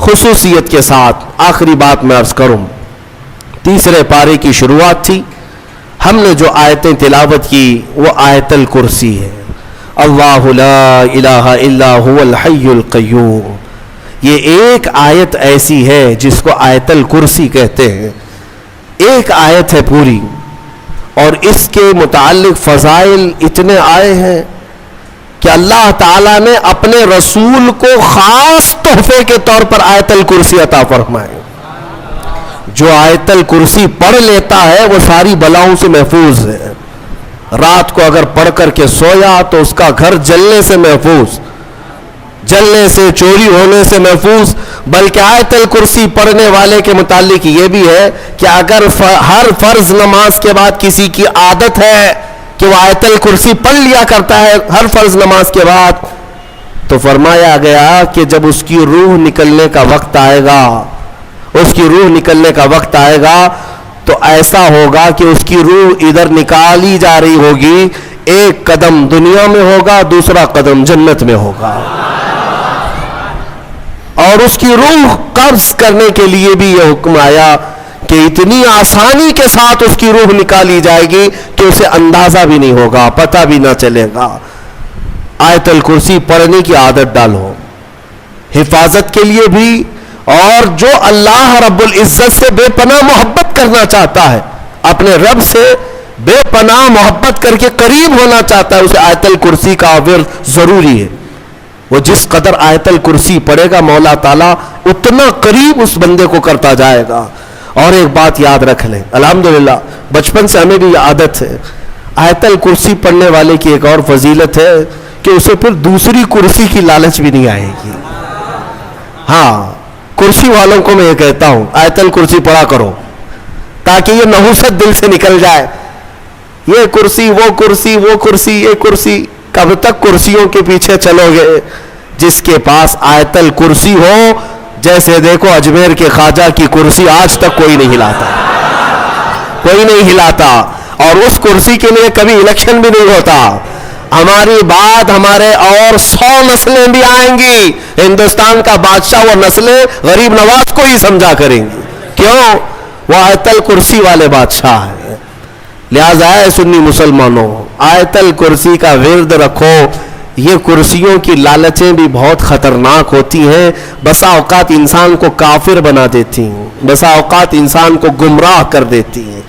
خصوصیت کے ساتھ آخری بات میں عرض کروں، تیسرے پارے کی شروعات تھی، ہم نے جو آیتیں تلاوت کی وہ آیت الکرسی ہے، اللہ لا الہ الا هو الحی القیوم. یہ ایک آیت ایسی ہے جس کو آیت الکرسی کہتے ہیں، ایک آیت ہے پوری، اور اس کے متعلق فضائل اتنے آئے ہیں کہ اللہ تعالیٰ نے اپنے رسول کو خاص تحفے کے طور پر آیت الکرسی عطا فرمائے. جو آیت الکرسی پڑھ لیتا ہے وہ ساری بلاؤں سے محفوظ ہے. رات کو اگر پڑھ کر کے سویا تو اس کا گھر جلنے سے محفوظ، جلنے سے، چوری ہونے سے محفوظ. بلکہ آیت الکرسی پڑھنے والے کے متعلق یہ بھی ہے کہ اگر ہر فرض نماز کے بعد کسی کی عادت ہے کہ وہ آیت الکرسی پڑھ لیا کرتا ہے ہر فرض نماز کے بعد، تو فرمایا گیا کہ جب اس کی روح نکلنے کا وقت آئے گا، اس کی روح نکلنے کا وقت آئے گا تو ایسا ہوگا کہ اس کی روح ادھر نکالی جا رہی ہوگی، ایک قدم دنیا میں ہوگا، دوسرا قدم جنت میں ہوگا. اور اس کی روح قبض کرنے کے لیے بھی یہ حکم آیا کہ اتنی آسانی کے ساتھ اس کی روح نکالی جائے گی کہ اسے اندازہ بھی نہیں ہوگا، پتہ بھی نہ چلے گا. آیت الکرسی پڑھنے کی عادت ڈالو، حفاظت کے لیے بھی، اور جو اللہ رب العزت سے بے پناہ محبت کرنا چاہتا ہے، اپنے رب سے بے پناہ محبت کر کے قریب ہونا چاہتا ہے، اسے آیت الکرسی کا ورد ضروری ہے. وہ جس قدر آیت الکرسی پڑھے گا مولا تعالیٰ اتنا قریب اس بندے کو کرتا جائے گا. اور ایک بات یاد رکھ لیں، الحمدللہ بچپن سے ہمیں بھی یہ عادت ہے، آیت الکرسی پڑھنے والے کی ایک اور فضیلت ہے کہ اسے پھر دوسری کرسی کی لالچ بھی نہیں آئے گی. ہاں، کرسی والوں کو میں یہ کہتا ہوں آیت الکرسی پڑھا کرو تاکہ یہ نحوست دل سے نکل جائے. یہ کرسی، وہ کرسی، وہ کرسی، یہ کرسی، کب تک کرسیوں کے پیچھے چلو گے؟ جس کے پاس آیت الکرسی ہو، جیسے دیکھو اجمیر کے خواجہ کی کرسی آج تک کوئی نہیں ہلاتا، کوئی نہیں ہلاتا، اور اس کرسی کے لیے کبھی الیکشن بھی نہیں ہوتا. ہماری بات ہمارے اور 100 نسلیں بھی آئیں گی، ہندوستان کا بادشاہ وہ نسلیں غریب نواز کو ہی سمجھا کریں گی. کیوں؟ وہ آیت الکرسی والے بادشاہ ہیں. لہذا ہے سنی مسلمانوں، آیت الکرسی کا ورد رکھو. یہ کرسیوں کی لالچیں بھی بہت خطرناک ہوتی ہیں، بسا اوقات انسان کو کافر بنا دیتی ہیں، بسا اوقات انسان کو گمراہ کر دیتی ہیں.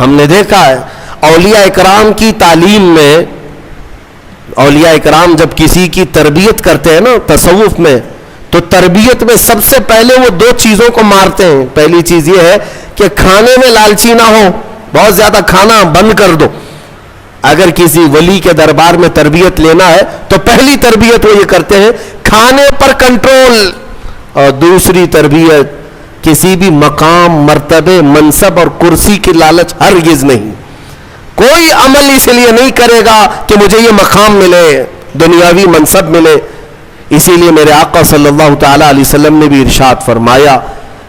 ہم نے دیکھا ہے اولیاء اکرام کی تعلیم میں، اولیاء اکرام جب کسی کی تربیت کرتے ہیں نا تصوف میں، تو تربیت میں سب سے پہلے وہ 2 چیزوں کو مارتے ہیں. پہلی چیز یہ ہے کہ کھانے میں لالچی نہ ہو، بہت زیادہ کھانا بند کر دو. اگر کسی ولی کے دربار میں تربیت لینا ہے تو پہلی تربیت وہ یہ کرتے ہیں کھانے پر کنٹرول. اور دوسری تربیت کسی بھی مقام، مرتبے، منصب اور کرسی کی لالچ ہرگز نہیں. کوئی عمل اس لیے نہیں کرے گا کہ مجھے یہ مقام ملے، دنیاوی منصب ملے. اسی لیے میرے آقا صلی اللہ تعالی علیہ وسلم نے بھی ارشاد فرمایا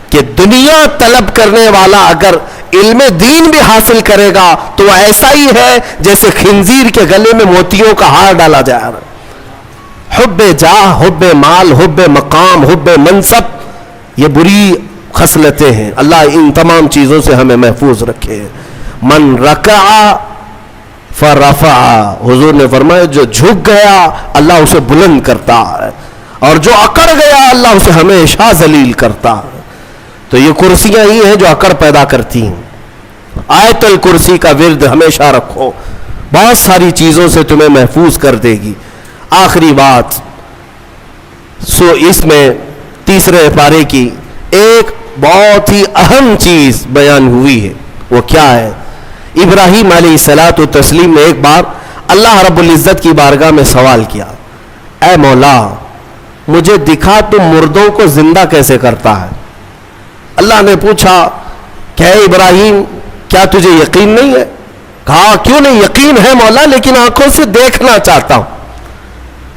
کہ دنیا طلب کرنے والا اگر علم دین بھی حاصل کرے گا تو وہ ایسا ہی ہے جیسے خنزیر کے گلے میں موتیوں کا ہار ڈالا جا رہا ہے. حب جاہ، حب مال، حب مقام، حب منصب، یہ بری خصلتیں ہیں. اللہ ان تمام چیزوں سے ہمیں محفوظ رکھے. من رکع فرفع، حضور نے فرمایا جو جھک گیا اللہ اسے بلند کرتا ہے، اور جو اکڑ گیا اللہ اسے ہمیشہ ذلیل کرتا ہے. تو یہ کرسیاں ہی ہیں جو اکڑ پیدا کرتی ہیں. آیت الکرسی کا ورد ہمیشہ رکھو، بہت ساری چیزوں سے تمہیں محفوظ کر دے گی. آخری بات، اس میں تیسرے پارے کی ایک بہت ہی اہم چیز بیان ہوئی ہے. وہ کیا ہے؟ ابراہیم علیہ الصلاۃ والتسلیم نے ایک بار اللہ رب العزت کی بارگاہ میں سوال کیا، اے مولا مجھے دکھا تو مردوں کو زندہ کیسے کرتا ہے. اللہ نے پوچھا کہ اے ابراہیم کیا تجھے یقین نہیں ہے؟ کہا کیوں نہیں، یقین ہے مولا، لیکن آنکھوں سے دیکھنا چاہتا ہوں.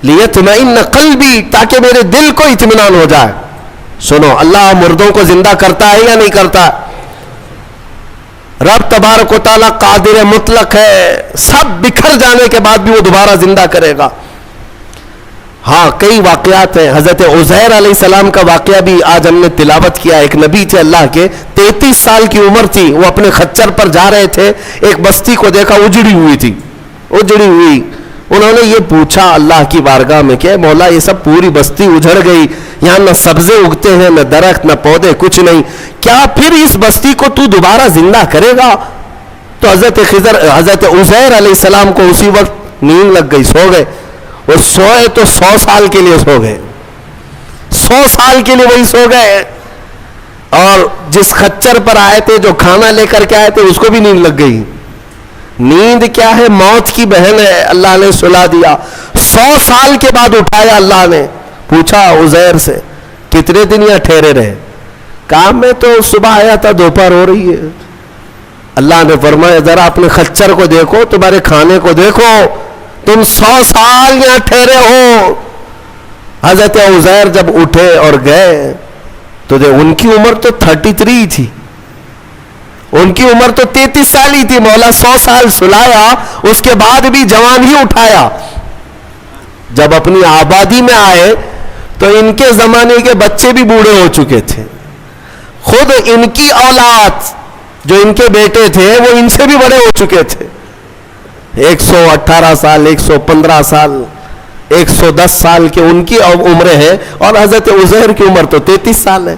لیطمئن قلبی، تاکہ میرے دل کو اطمینان ہو جائے. سنو، اللہ مردوں کو زندہ کرتا ہے یا نہیں کرتا؟ رب تبارک و تعالیٰ قادر مطلق ہے، سب بکھر جانے کے بعد بھی وہ دوبارہ زندہ کرے گا. ہاں کئی واقعات ہیں. حضرت عزیر علیہ السلام کا واقعہ بھی آج ہم نے تلاوت کیا. ایک نبی تھے اللہ کے, 33 سال کی عمر تھی, وہ اپنے خچر پر جا رہے تھے, ایک بستی کو دیکھا اجڑی ہوئی تھی, اجڑی ہوئی. انہوں نے یہ پوچھا اللہ کی بارگاہ میں کہ مولا یہ سب پوری بستی اجڑ گئی, یہاں نہ سبزے اگتے ہیں, نہ درخت, نہ پودے, کچھ نہیں, کیا پھر اس بستی کو تو دوبارہ زندہ کرے گا؟ تو حضرت عزیر علیہ السلام کو اسی وقت نیند لگ گئی, سو گئے. وہ سوئے تو 100 سال کے لیے سو گئے, 100 سال کے لیے وہی سو گئے. اور جس خچر پر آئے تھے, جو کھانا لے کر کے آئے تھے, اس کو بھی نیند لگ گئی. نیند کیا ہے؟ موت کی بہن ہے. اللہ نے سلا دیا. 100 سال کے بعد اٹھایا اللہ نے. پوچھا عزیر سے کتنے دن یہاں ٹھہرے رہے؟ کہا میں تو صبح آیا تھا, دوپہر ہو رہی ہے. اللہ نے فرمایا ذرا اپنے خچر کو دیکھو, تمہارے کھانے کو دیکھو, تم 100 سال یہاں ٹھہرے ہو. حضرت عزیر جب اٹھے اور گئے تو ان کی عمر تو 33 تھی, ان کی عمر تو 33 سال ہی تھی. مولا 100 سال سلایا, اس کے بعد بھی جوان ہی اٹھایا. جب اپنی آبادی میں آئے تو ان کے زمانے کے بچے بھی بوڑھے ہو چکے تھے. خود ان کی اولاد جو ان کے بیٹے تھے وہ ان سے بھی بڑے ہو چکے تھے. 118 سال, 115 سال, 110 سال کے ان کی عمریں ہیں, اور حضرت عزیر کی عمر تو 33 سال ہے.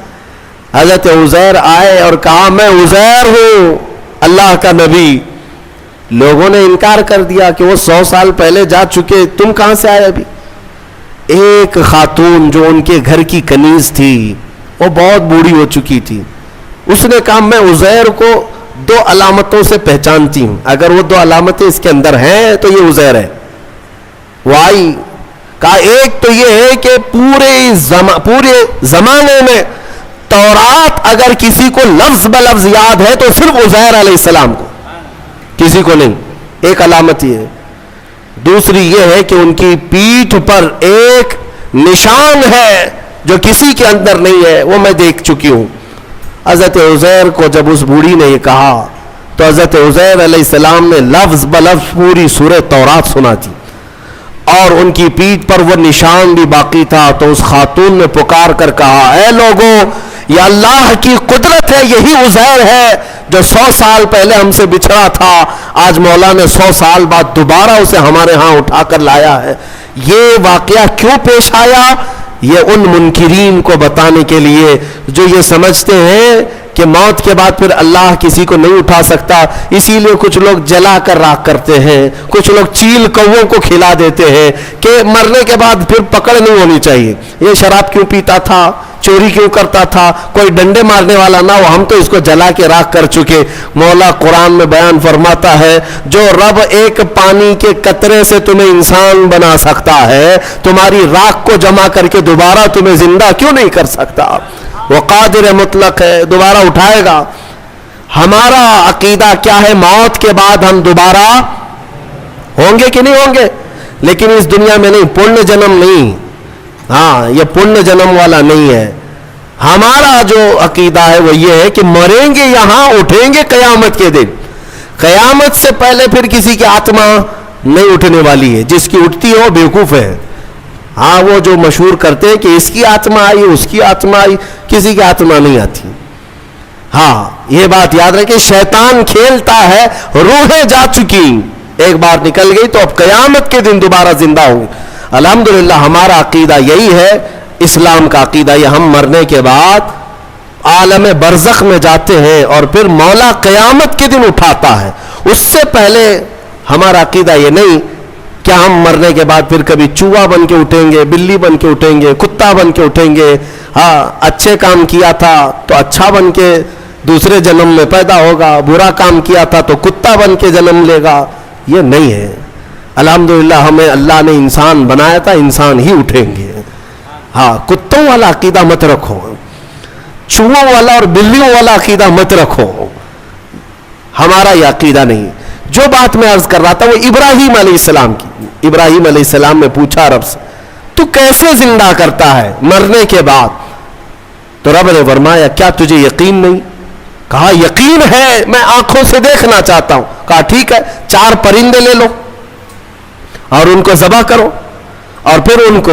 حضرت عزیر آئے اور کہا میں عزیر ہوں, اللہ کا نبی. لوگوں نے انکار کر دیا کہ وہ 100 سال پہلے جا چکے, تم کہاں سے آئے ابھی؟ ایک خاتون جو ان کے گھر کی کنیز تھی, وہ بہت بوڑھی ہو چکی تھی, اس نے کہا میں عزیر کو 2 علامتوں سے پہچانتی ہوں, اگر وہ 2 علامتیں اس کے اندر ہیں تو یہ عزیر ہے. وہ آئی, کہا ایک تو یہ ہے کہ پورے زمانے میں تورات اگر کسی کو لفظ بلفظ یاد ہے تو صرف عزیر علیہ السلام کو, کسی کو نہیں. ایک علامت یہ ہے. دوسری یہ ہے کہ ان کی پیٹھ پر ایک نشان ہے جو کسی کے اندر نہیں ہے, وہ میں دیکھ چکی ہوں. حضرت عزیر کو جب اس بوڑھی نے یہ کہا تو حضرت عزیر علیہ السلام نے لفظ بلفظ پوری سورہ تورات سنا دی, اور ان کی پیٹھ پر وہ نشان بھی باقی تھا. تو اس خاتون نے پکار کر کہا اے لوگوں, یہ اللہ کی قدرت ہے, یہی عزیر ہے جو 100 سال پہلے ہم سے بچھڑا تھا, آج مولا نے 100 سال بعد دوبارہ اسے ہمارے ہاں اٹھا کر لایا ہے. یہ واقعہ کیوں پیش آیا؟ یہ ان منکرین کو بتانے کے لیے جو یہ سمجھتے ہیں کہ موت کے بعد پھر اللہ کسی کو نہیں اٹھا سکتا. اسی لیے کچھ لوگ جلا کر راکھ کرتے ہیں, کچھ لوگ چیل کووں کو کھلا دیتے ہیں کہ مرنے کے بعد پھر پکڑ نہیں ہونی چاہیے. یہ شراب کیوں پیتا تھا, چوری کیوں کرتا تھا, کوئی ڈنڈے مارنے والا نہ ہو, ہم تو اس کو جلا کے راکھ کر چکے. مولا قرآن میں بیان فرماتا ہے جو رب ایک پانی کے قطرے سے تمہیں انسان بنا سکتا ہے, تمہاری راکھ کو جمع کر کے دوبارہ تمہیں زندہ کیوں نہیں کر سکتا؟ وہ قادر مطلق ہے, دوبارہ اٹھائے گا. ہمارا عقیدہ کیا ہے؟ موت کے بعد ہم دوبارہ ہوں گے کہ نہیں ہوں گے, لیکن اس دنیا میں نہیں, پرن جنم نہیں. ہاں یہ پرن جنم والا نہیں ہے. ہمارا جو عقیدہ ہے وہ یہ ہے کہ مریں گے یہاں, اٹھیں گے قیامت کے دن. قیامت سے پہلے پھر کسی کی آتما نہیں اٹھنے والی ہے, جس کی اٹھتی ہو بیوقوف ہے. ہاں وہ جو مشہور کرتے ہیں کہ اس کی آتما آئی, اس کی آتما آئی, کسی کی آتما نہیں آتی. ہاں یہ بات یاد رکھیں, شیطان کھیلتا ہے, روحیں جا چکی, ایک بار نکل گئی تو اب قیامت کے دن دوبارہ زندہ ہوگی. الحمدللہ ہمارا عقیدہ یہی ہے, اسلام کا عقیدہ یہ, ہم مرنے کے بعد عالم برزخ میں جاتے ہیں اور پھر مولا قیامت کے دن اٹھاتا ہے. اس سے پہلے ہمارا عقیدہ یہ نہیں کہ ہم مرنے کے بعد پھر کبھی چوہا بن کے اٹھیں گے, بلی بن کے اٹھیں گے, کتا بن کے اٹھیں گے. ہاں اچھے کام کیا تھا تو اچھا بن کے دوسرے جنم میں پیدا ہوگا, برا کام کیا تھا تو کتا بن کے جنم لے گا. یہ نہیں ہے. الحمدللہ ہمیں اللہ نے انسان بنایا تھا, انسان ہی اٹھیں گے. ہاں کتوں والا عقیدہ مت رکھو, چوہوں والا اور بلیوں والا عقیدہ مت رکھو, ہمارا یہ عقیدہ نہیں. جو بات میں عرض کر رہا تھا وہ ابراہیم علیہ السلام کی. ابراہیم علیہ السلام نے پوچھا رب سے تو کیسے زندہ کرتا ہے مرنے کے بعد؟ تو رب نے فرمایا کیا تجھے یقین نہیں؟ کہا یقین ہے, میں آنکھوں سے دیکھنا چاہتا ہوں. کہا ٹھیک ہے, 4 پرندے لے لو اور ان کو ذبح کرو اور پھر ان کو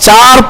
4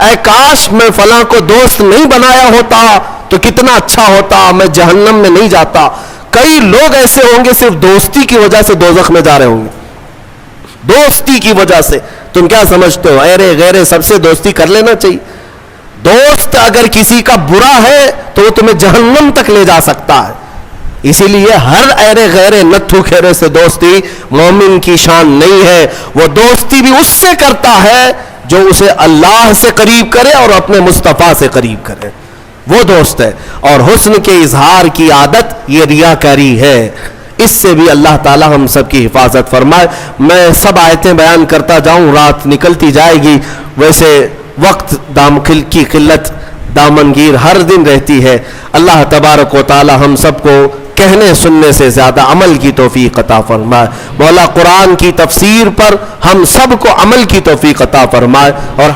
اے کاش میں فلاں کو دوست نہیں بنایا ہوتا تو کتنا اچھا ہوتا، میں جہنم میں نہیں جاتا۔ کئی لوگ ایسے ہوں گے صرف دوستی کی وجہ سے دوزخ میں جا رہے ہوں گے، دوستی کی وجہ سے۔ تم کیا سمجھتے ہو ایرے غیرے سب سے دوستی کر لینا چاہیے؟ دوست اگر کسی کا برا ہے تو وہ تمہیں جہنم تک لے جا سکتا ہے۔ اسی لیے ہر ایرے غیرے نتھو کھیرے سے دوستی مومن کی شان نہیں ہے۔ وہ دوستی بھی اس سے کرتا ہے جو اسے اللہ سے قریب کرے اور اپنے مصطفیٰ سے قریب کرے، وہ دوست ہے۔ اور حسن کے اظہار کی عادت یہ ریاکاری ہے، اس سے بھی اللہ تعالی ہم سب کی حفاظت فرمائے۔ میں سب آیتیں بیان کرتا جاؤں، رات نکلتی جائے گی، ویسے وقت کی قلت دامنگیر ہر دن رہتی ہے۔ اللہ تبارک و تعالی ہم سب کو کہنے سننے سے زیادہ عمل کی توفیق عطا فرمائے۔ مولا قرآن کی تفسیر پر ہم سب کو عمل کی توفیق عطا فرمائے اور